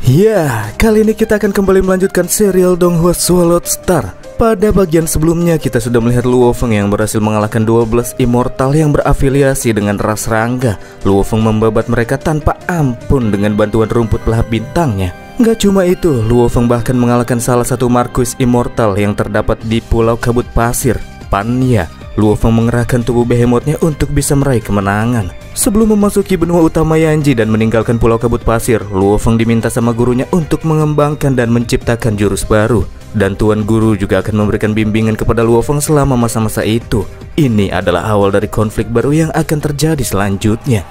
Ya, kali ini kita akan kembali melanjutkan serial Donghua Swallowed Star. Pada bagian sebelumnya kita sudah melihat Luo Feng yang berhasil mengalahkan 12 immortal yang berafiliasi dengan ras Rangga. Luo Feng membabat mereka tanpa ampun dengan bantuan rumput pelahap bintangnya. Gak cuma itu, Luo Feng bahkan mengalahkan salah satu Marquis Immortal yang terdapat di Pulau Kabut Pasir, Panya. Luo Feng mengerahkan tubuh behemothnya untuk bisa meraih kemenangan. Sebelum memasuki benua utama Yanji dan meninggalkan Pulau Kabut Pasir, Luo Feng diminta sama gurunya untuk mengembangkan dan menciptakan jurus baru. Dan Tuan Guru juga akan memberikan bimbingan kepada Luo Feng selama masa-masa itu. Ini adalah awal dari konflik baru yang akan terjadi selanjutnya.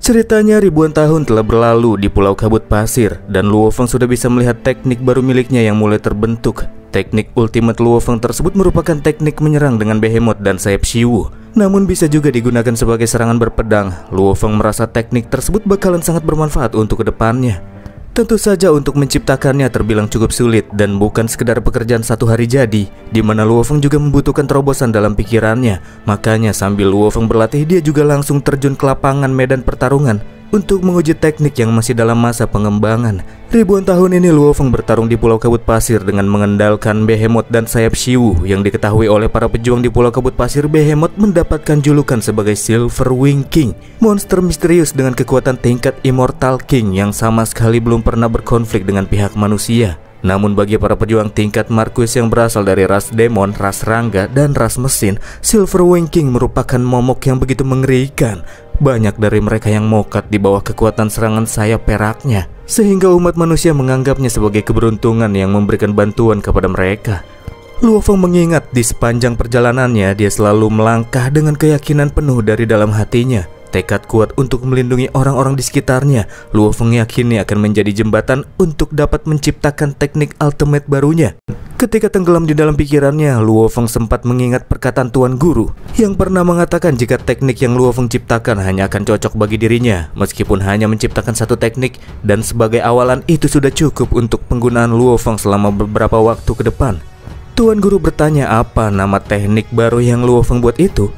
Ceritanya ribuan tahun telah berlalu di Pulau Kabut Pasir dan Luo Feng sudah bisa melihat teknik baru miliknya yang mulai terbentuk. Teknik ultimate Luo Feng tersebut merupakan teknik menyerang dengan behemoth dan sayap Shiwu. Namun bisa juga digunakan sebagai serangan berpedang. Luo Feng merasa teknik tersebut bakalan sangat bermanfaat untuk kedepannya. Tentu saja untuk menciptakannya terbilang cukup sulit dan bukan sekedar pekerjaan satu hari jadi, di mana Luo Feng juga membutuhkan terobosan dalam pikirannya. Makanya sambil Luo Feng berlatih, dia juga langsung terjun ke lapangan medan pertarungan untuk menguji teknik yang masih dalam masa pengembangan. Ribuan tahun ini Luo Feng bertarung di Pulau Kabut Pasir dengan mengandalkan behemoth dan sayap Shiwu. Yang diketahui oleh para pejuang di Pulau Kabut Pasir, behemoth mendapatkan julukan sebagai Silver Wing King, monster misterius dengan kekuatan tingkat Immortal King yang sama sekali belum pernah berkonflik dengan pihak manusia. Namun bagi para pejuang tingkat Marquis yang berasal dari ras demon, ras Rangga, dan ras mesin, Silver Wing King merupakan momok yang begitu mengerikan. Banyak dari mereka yang mokat di bawah kekuatan serangan sayap peraknya, sehingga umat manusia menganggapnya sebagai keberuntungan yang memberikan bantuan kepada mereka. Luo Feng mengingat di sepanjang perjalanannya dia selalu melangkah dengan keyakinan penuh dari dalam hatinya. Tekad kuat untuk melindungi orang-orang di sekitarnya, Luo Feng yakini akan menjadi jembatan untuk dapat menciptakan teknik ultimate barunya. Ketika tenggelam di dalam pikirannya, Luo Feng sempat mengingat perkataan Tuan Guru yang pernah mengatakan jika teknik yang Luo Feng ciptakan hanya akan cocok bagi dirinya, meskipun hanya menciptakan satu teknik, dan sebagai awalan itu sudah cukup untuk penggunaan Luo Feng selama beberapa waktu ke depan. Tuan Guru bertanya apa nama teknik baru yang Luo Feng buat itu.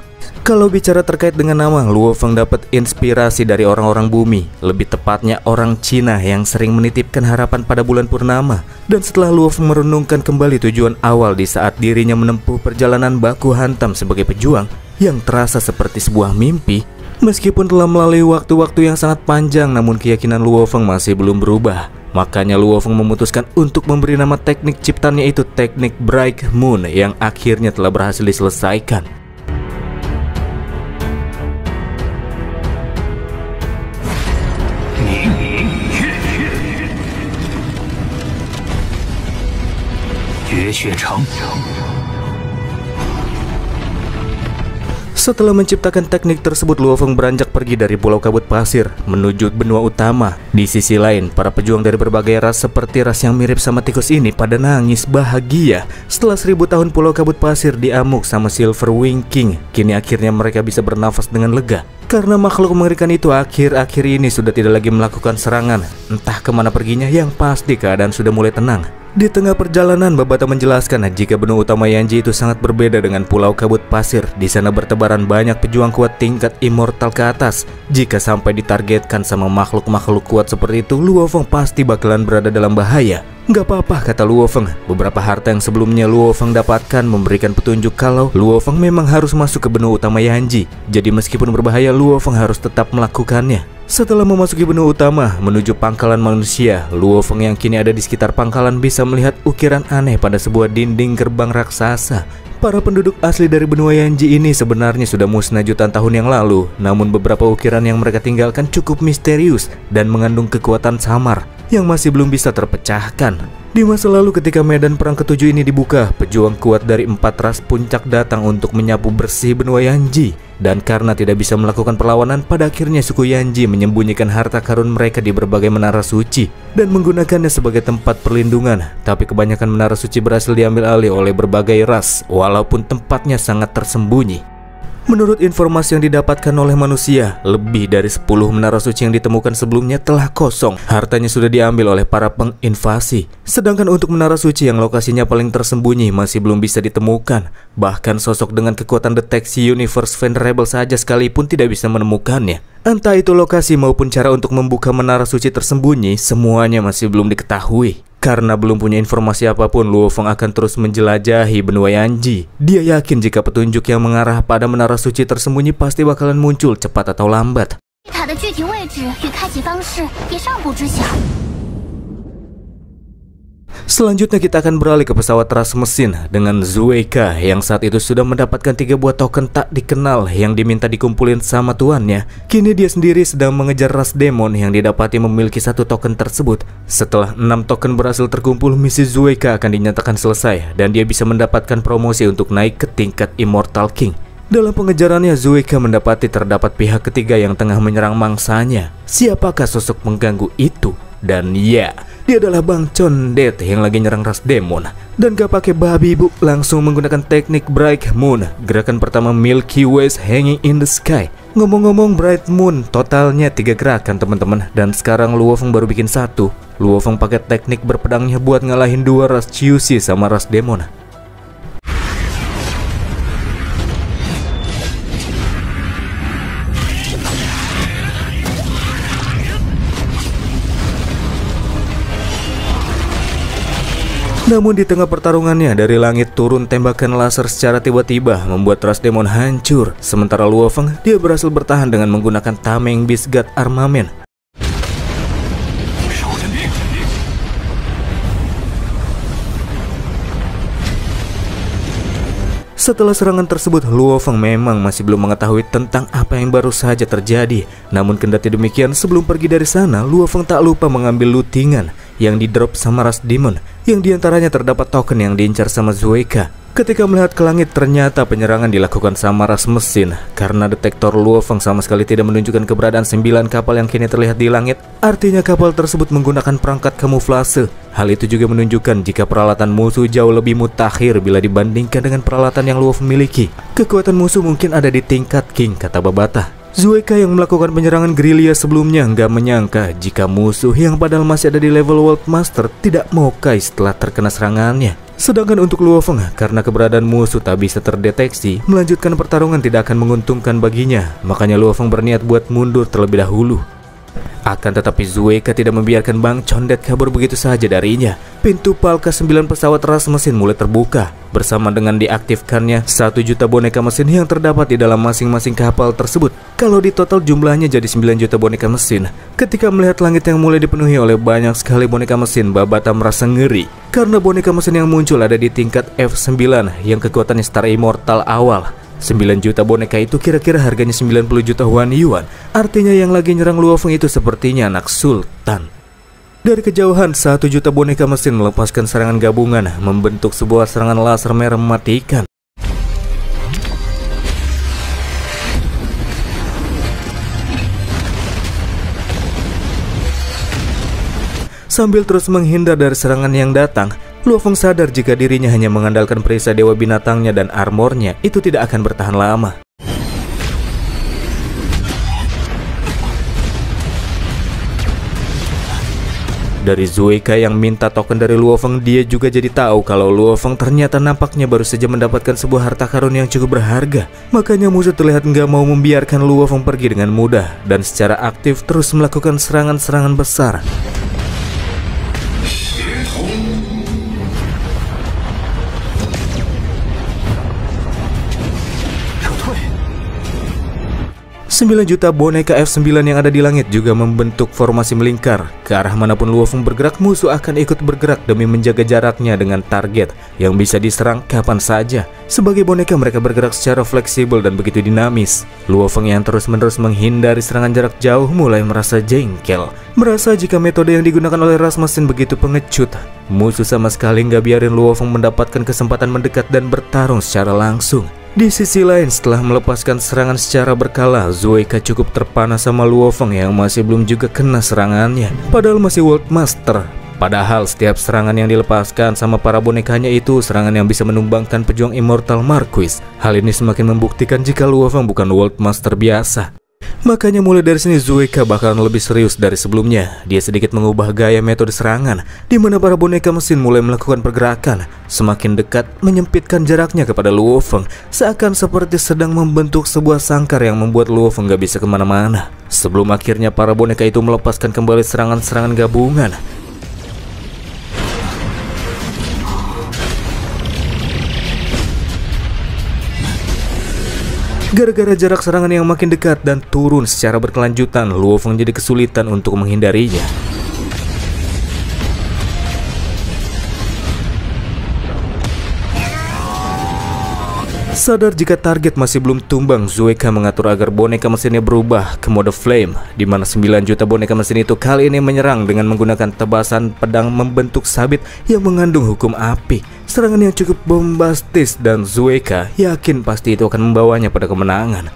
Kalau bicara terkait dengan nama, Luo Feng dapat inspirasi dari orang-orang bumi, lebih tepatnya orang Cina yang sering menitipkan harapan pada bulan purnama. Dan setelah Luo Feng merenungkan kembali tujuan awal di saat dirinya menempuh perjalanan baku hantam sebagai pejuang yang terasa seperti sebuah mimpi, meskipun telah melalui waktu-waktu yang sangat panjang, namun keyakinan Luo Feng masih belum berubah. Makanya Luo Feng memutuskan untuk memberi nama teknik ciptaannya itu teknik Bright Moon yang akhirnya telah berhasil diselesaikan. Setelah menciptakan teknik tersebut, Luo Feng beranjak pergi dari Pulau Kabut Pasir menuju benua utama. Di sisi lain, para pejuang dari berbagai ras seperti ras yang mirip sama tikus ini pada nangis bahagia. Setelah 1000 tahun Pulau Kabut Pasir diamuk sama Silver Wing King, kini akhirnya mereka bisa bernafas dengan lega. Karena makhluk mengerikan itu akhir-akhir ini sudah tidak lagi melakukan serangan. Entah kemana perginya, yang pasti keadaan sudah mulai tenang. Di tengah perjalanan, Babata menjelaskan jika benua utama Yanji itu sangat berbeda dengan Pulau Kabut Pasir. Di sana bertebaran banyak pejuang kuat tingkat immortal ke atas. Jika sampai ditargetkan sama makhluk-makhluk kuat seperti itu, Luo Feng pasti bakalan berada dalam bahaya. Gak apa-apa, kata Luo Feng. Beberapa harta yang sebelumnya Luo Feng dapatkan memberikan petunjuk kalau Luo Feng memang harus masuk ke benua utama Yanji. Jadi meskipun berbahaya, Luo Feng harus tetap melakukannya. Setelah memasuki benua utama menuju pangkalan manusia, Luo Feng yang kini ada di sekitar pangkalan bisa melihat ukiran aneh pada sebuah dinding gerbang raksasa. Para penduduk asli dari benua Yanji ini sebenarnya sudah musnah jutaan tahun yang lalu, namun beberapa ukiran yang mereka tinggalkan cukup misterius dan mengandung kekuatan samar yang masih belum bisa terpecahkan. Di masa lalu ketika medan perang ketujuh ini dibuka, pejuang kuat dari 4 ras puncak datang untuk menyapu bersih benua Yanji. Dan karena tidak bisa melakukan perlawanan, pada akhirnya suku Yanji menyembunyikan harta karun mereka di berbagai menara suci dan menggunakannya sebagai tempat perlindungan. Tapi kebanyakan menara suci berhasil diambil alih oleh berbagai ras, walaupun tempatnya sangat tersembunyi. Menurut informasi yang didapatkan oleh manusia, lebih dari 10 menara suci yang ditemukan sebelumnya telah kosong. Hartanya sudah diambil oleh para penginvasi. Sedangkan untuk menara suci yang lokasinya paling tersembunyi masih belum bisa ditemukan. Bahkan sosok dengan kekuatan deteksi universe venerable saja sekalipun tidak bisa menemukannya. Entah itu lokasi maupun cara untuk membuka menara suci tersembunyi, semuanya masih belum diketahui. Karena belum punya informasi apapun, Luo Feng akan terus menjelajahi benua Yanji. Dia yakin jika petunjuk yang mengarah pada menara suci tersembunyi pasti bakalan muncul cepat atau lambat. Selanjutnya kita akan beralih ke pesawat ras mesin dengan Zueika yang saat itu sudah mendapatkan 3 buah token tak dikenal yang diminta dikumpulin sama tuannya. Kini dia sendiri sedang mengejar ras demon yang didapati memiliki 1 token tersebut. Setelah 6 token berhasil terkumpul, misi Zueika akan dinyatakan selesai dan dia bisa mendapatkan promosi untuk naik ke tingkat Immortal King. Dalam pengejarannya, Zueika mendapati terdapat pihak ketiga yang tengah menyerang mangsanya. Siapakah sosok pengganggu itu? Dan ya, dia adalah Bang Condet yang lagi nyerang ras demon. Dan gak pakai babi bu, langsung menggunakan teknik Bright Moon. Gerakan pertama Milky Ways Hanging in the Sky. Ngomong-ngomong Bright Moon, totalnya 3 gerakan teman-teman. Dan sekarang Luo Feng baru bikin 1. Luo Feng pakai teknik berpedangnya buat ngalahin 2 ras Chuushi sama ras demon. Namun di tengah pertarungannya, dari langit turun tembakan laser secara tiba-tiba membuat ras demon hancur. Sementara Luo Feng, dia berhasil bertahan dengan menggunakan Tameng Beast God Armament. Setelah serangan tersebut, Luo Feng memang masih belum mengetahui tentang apa yang baru saja terjadi. Namun kendati demikian, sebelum pergi dari sana, Luo Feng tak lupa mengambil lootingan yang didrop sama ras demon, yang diantaranya terdapat token yang diincar sama Zueika. Ketika melihat ke langit, ternyata penyerangan dilakukan sama ras mesin. Karena detektor Luo Feng sama sekali tidak menunjukkan keberadaan 9 kapal yang kini terlihat di langit, artinya kapal tersebut menggunakan perangkat kamuflase. Hal itu juga menunjukkan jika peralatan musuh jauh lebih mutakhir bila dibandingkan dengan peralatan yang Luo Feng miliki. Kekuatan musuh mungkin ada di tingkat King, kata Babata. Zueika yang melakukan penyerangan gerilya sebelumnya nggak menyangka jika musuh yang padahal masih ada di level World Master tidak mokai setelah terkena serangannya. Sedangkan untuk Luo Feng, karena keberadaan musuh tak bisa terdeteksi, melanjutkan pertarungan tidak akan menguntungkan baginya. Makanya Luo Feng berniat buat mundur terlebih dahulu. Akan tetapi Zueika tidak membiarkan Bang Condet kabur begitu saja darinya. Pintu PAL ke-9 pesawat ras mesin mulai terbuka, bersama dengan diaktifkannya 1 juta boneka mesin yang terdapat di dalam masing-masing kapal tersebut. Kalau di total jumlahnya jadi 9 juta boneka mesin. Ketika melihat langit yang mulai dipenuhi oleh banyak sekali boneka mesin, Babata merasa ngeri. Karena boneka mesin yang muncul ada di tingkat F9 yang kekuatannya setara immortal awal. 9 juta boneka itu kira-kira harganya 90 juta Huan Yuan. Artinya yang lagi nyerang Luo Feng itu sepertinya anak sultan. Dari kejauhan, 1 juta boneka mesin melepaskan serangan gabungan, membentuk sebuah serangan laser merah mematikan. Sambil terus menghindar dari serangan yang datang, Luo Feng sadar jika dirinya hanya mengandalkan perisai dewa binatangnya dan armornya itu tidak akan bertahan lama. Dari Zueika yang minta token dari Luo Feng, dia juga jadi tahu kalau Luo Feng ternyata nampaknya baru saja mendapatkan sebuah harta karun yang cukup berharga. Makanya musuh terlihat nggak mau membiarkan Luo Feng pergi dengan mudah dan secara aktif terus melakukan serangan-serangan besar. Sembilan juta boneka F9 yang ada di langit juga membentuk formasi melingkar. Ke arah manapun Luo Feng bergerak, musuh akan ikut bergerak demi menjaga jaraknya dengan target yang bisa diserang kapan saja. Sebagai boneka mereka bergerak secara fleksibel dan begitu dinamis. Luo Feng yang terus-menerus menghindari serangan jarak jauh mulai merasa jengkel. Merasa jika metode yang digunakan oleh ras mesin begitu pengecut. Musuh sama sekali nggak biarin Luo Feng mendapatkan kesempatan mendekat dan bertarung secara langsung. Di sisi lain, setelah melepaskan serangan secara berkala, Zueika cukup terpana sama Luo Feng yang masih belum juga kena serangannya. Padahal masih World Master. Padahal setiap serangan yang dilepaskan sama para bonekanya itu serangan yang bisa menumbangkan pejuang Immortal Marquis. Hal ini semakin membuktikan jika Luo Feng bukan World Master biasa. Makanya mulai dari sini Zueka bakalan lebih serius dari sebelumnya. Dia sedikit mengubah gaya metode serangan, di mana para boneka mesin mulai melakukan pergerakan semakin dekat, menyempitkan jaraknya kepada Luo Feng, seakan seperti sedang membentuk sebuah sangkar yang membuat Luo Feng gak bisa kemana-mana. Sebelum akhirnya para boneka itu melepaskan kembali serangan-serangan gabungan. Gara-gara jarak serangan yang makin dekat dan turun secara berkelanjutan, Luo Feng jadi kesulitan untuk menghindarinya. Sadar jika target masih belum tumbang, Zueka mengatur agar boneka mesinnya berubah ke mode flame, di mana 9 juta boneka mesin itu kali ini menyerang dengan menggunakan tebasan pedang membentuk sabit yang mengandung hukum api. Serangan yang cukup bombastis dan Zueka yakin pasti itu akan membawanya pada kemenangan.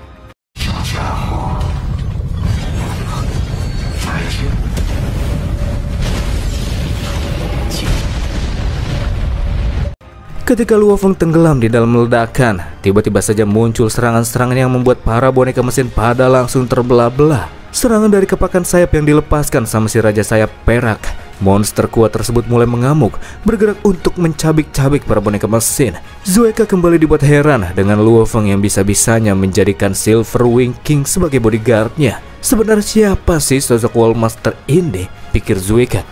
Ketika Luo Feng tenggelam di dalam ledakan, tiba-tiba saja muncul serangan-serangan yang membuat para boneka mesin pada langsung terbelah-belah. Serangan dari kepakan sayap yang dilepaskan sama si Raja Sayap Perak. Monster kuat tersebut mulai mengamuk, bergerak untuk mencabik-cabik para boneka mesin. Zueka kembali dibuat heran dengan Luo Feng yang bisa-bisanya menjadikan Silver Wing King sebagai bodyguardnya. Sebenarnya siapa sih sosok World Master ini? Pikir Zueka.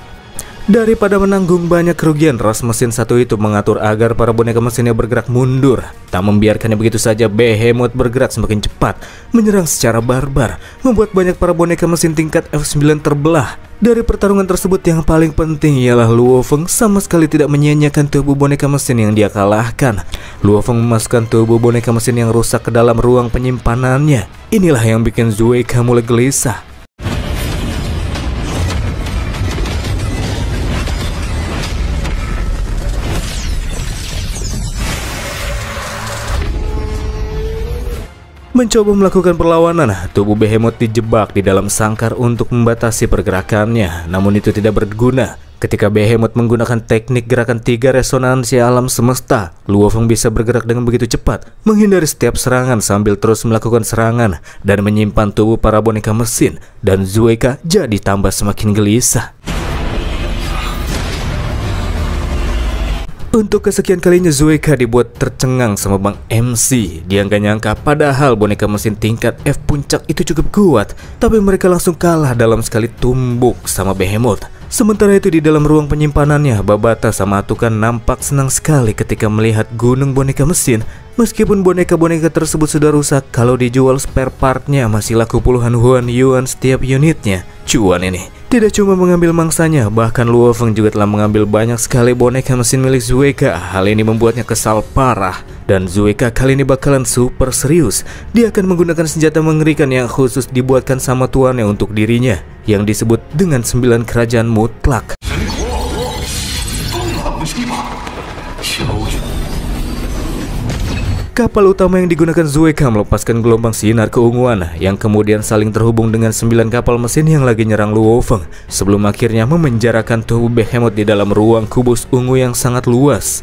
Daripada menanggung banyak kerugian, ras mesin satu itu mengatur agar para boneka mesinnya bergerak mundur. Tak membiarkannya begitu saja, Behemoth bergerak semakin cepat, menyerang secara barbar, membuat banyak para boneka mesin tingkat F9 terbelah. Dari pertarungan tersebut yang paling penting ialah Luo Feng sama sekali tidak menyia-nyiakan tubuh boneka mesin yang dia kalahkan. Luo Feng memasukkan tubuh boneka mesin yang rusak ke dalam ruang penyimpanannya. Inilah yang bikin Zueka mulai gelisah. Mencoba melakukan perlawanan, tubuh Behemoth dijebak di dalam sangkar untuk membatasi pergerakannya. Namun itu tidak berguna. Ketika Behemoth menggunakan teknik gerakan 3 resonansi alam semesta, Luo Feng bisa bergerak dengan begitu cepat, menghindari setiap serangan sambil terus melakukan serangan dan menyimpan tubuh para boneka mesin. Dan Zueka jadi tambah semakin gelisah. Untuk kesekian kalinya Zueka dibuat tercengang sama Bang MC. Dia nggak nyangka padahal boneka mesin tingkat F puncak itu cukup kuat, tapi mereka langsung kalah dalam sekali tumbuk sama Behemoth. Sementara itu di dalam ruang penyimpanannya, Babata sama Atukan nampak senang sekali ketika melihat gunung boneka mesin. Meskipun boneka-boneka tersebut sudah rusak, kalau dijual spare partnya masih laku puluhan Huan Yuan setiap unitnya. Cuan ini tidak cuma mengambil mangsanya, bahkan Luo Feng juga telah mengambil banyak sekali boneka mesin milik Zueka. Hal ini membuatnya kesal parah. Dan Zueka kali ini bakalan super serius. Dia akan menggunakan senjata mengerikan yang khusus dibuatkan sama tuannya untuk dirinya, yang disebut dengan 9 kerajaan mutlak. Kapal utama yang digunakan Zueka melepaskan gelombang sinar keunguan yang kemudian saling terhubung dengan 9 kapal mesin yang lagi nyerang Luo Feng, sebelum akhirnya memenjarakan tubuh Behemoth di dalam ruang kubus ungu yang sangat luas.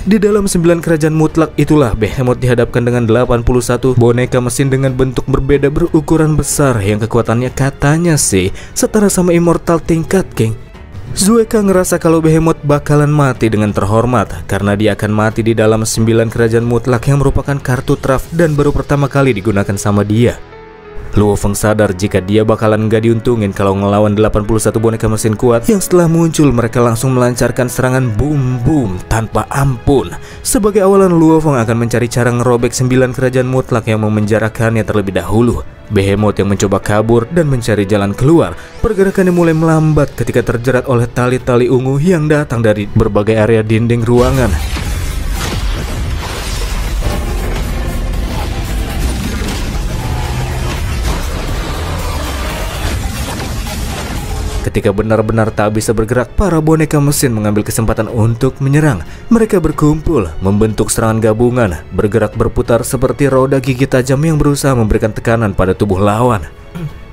Di dalam 9 kerajaan mutlak itulah Behemoth dihadapkan dengan 81 boneka mesin dengan bentuk berbeda berukuran besar yang kekuatannya katanya sih setara sama Immortal tingkat King. Zueka ngerasa kalau Behemoth bakalan mati dengan terhormat karena dia akan mati di dalam 9 kerajaan mutlak yang merupakan kartu traf dan baru pertama kali digunakan sama dia. Luo Feng sadar jika dia bakalan gak diuntungin kalau ngelawan 81 boneka mesin kuat yang setelah muncul mereka langsung melancarkan serangan boom tanpa ampun. Sebagai awalan, Luo Feng akan mencari cara ngerobek 9 kerajaan mutlak yang memenjarakannya terlebih dahulu. Behemoth yang mencoba kabur dan mencari jalan keluar, pergerakannya mulai melambat ketika terjerat oleh tali-tali ungu yang datang dari berbagai area dinding ruangan. Ketika benar-benar tak bisa bergerak, para boneka mesin mengambil kesempatan untuk menyerang. Mereka berkumpul, membentuk serangan gabungan, bergerak berputar seperti roda gigi tajam yang berusaha memberikan tekanan pada tubuh lawan.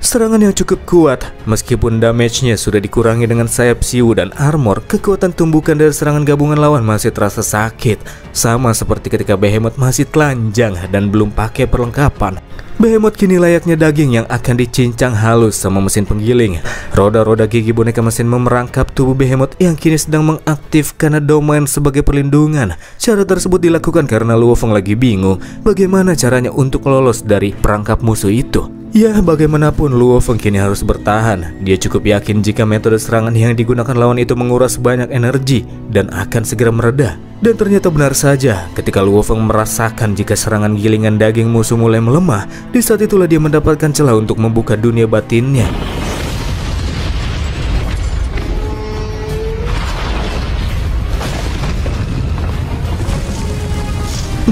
Serangan yang cukup kuat, meskipun damage-nya sudah dikurangi dengan sayap siu dan armor, kekuatan tumbukan dari serangan gabungan lawan masih terasa sakit. Sama seperti ketika Behemoth masih telanjang dan belum pakai perlengkapan. Behemoth kini layaknya daging yang akan dicincang halus sama mesin penggiling. Roda-roda gigi boneka mesin memerangkap tubuh Behemoth yang kini sedang mengaktifkan domain sebagai perlindungan. Cara tersebut dilakukan karena Luo Feng lagi bingung bagaimana caranya untuk lolos dari perangkap musuh itu. Ya, bagaimanapun Luo Feng kini harus bertahan. Dia cukup yakin jika metode serangan yang digunakan lawan itu menguras banyak energi dan akan segera mereda. Dan ternyata benar saja, ketika Luo Feng merasakan jika serangan gilingan daging musuh mulai melemah, di saat itulah dia mendapatkan celah untuk membuka dunia batinnya.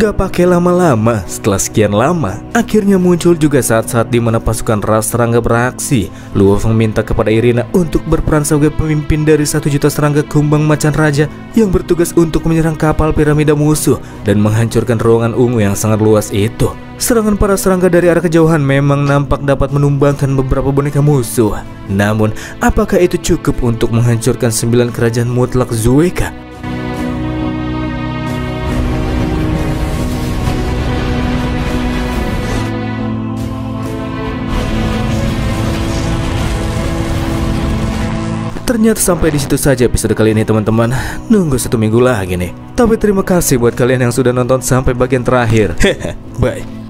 Gak pakai lama-lama, setelah sekian lama, akhirnya muncul juga saat-saat di mana pasukan ras serangga beraksi. Luo Feng minta kepada Irina untuk berperan sebagai pemimpin dari 1 juta serangga kumbang macan raja yang bertugas untuk menyerang kapal piramida musuh dan menghancurkan ruangan ungu yang sangat luas itu. Serangan para serangga dari arah kejauhan memang nampak dapat menumbangkan beberapa boneka musuh. Namun, apakah itu cukup untuk menghancurkan 9 kerajaan mutlak Zueka? Ternyata sampai di situ saja episode kali ini teman-teman. Nunggu 1 minggu lagi nih. Tapi terima kasih buat kalian yang sudah nonton sampai bagian terakhir. Bye.